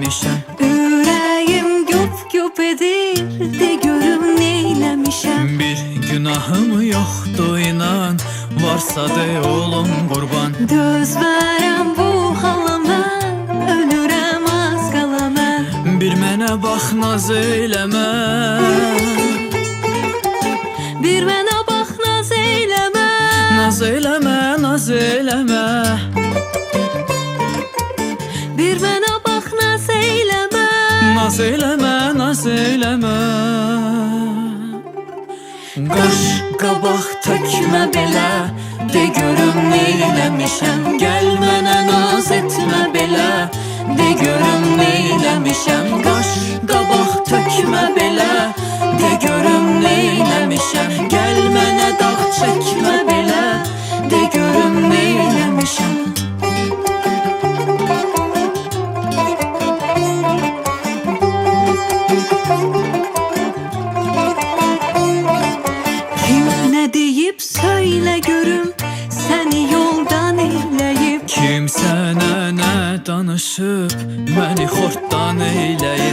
eyləmişəm. Ürəyim güp-güp edir, de görüm neyləmişəm. Bir günahım yoxdur inan, varsa de oğlum qurban. Döz verəm bu hala mən, ölürəm az qala mən. Bir mənə bax naz eyləmə, Bir mənə bax naz eyləmə. naz eyləmə, naz eyləmə. Bir mənə bax naz eyləmə. Naz eyləmə, naz eyləmə. Qaş qabaq tökmə belə, de görüm neyləmişəm. Gəl mənə naz etmə belə, de görüm neyləmişəm. Qaş qabaq tökmə belə, de görüm neyləmişəm. Gəl mənə dağ çəkmə belə, de görüm neyləmişəm. Kim nə deyib söylə görüm, səni yoldan eləyib. Kim sənə nə danışıb, məni xortdan eyləyib.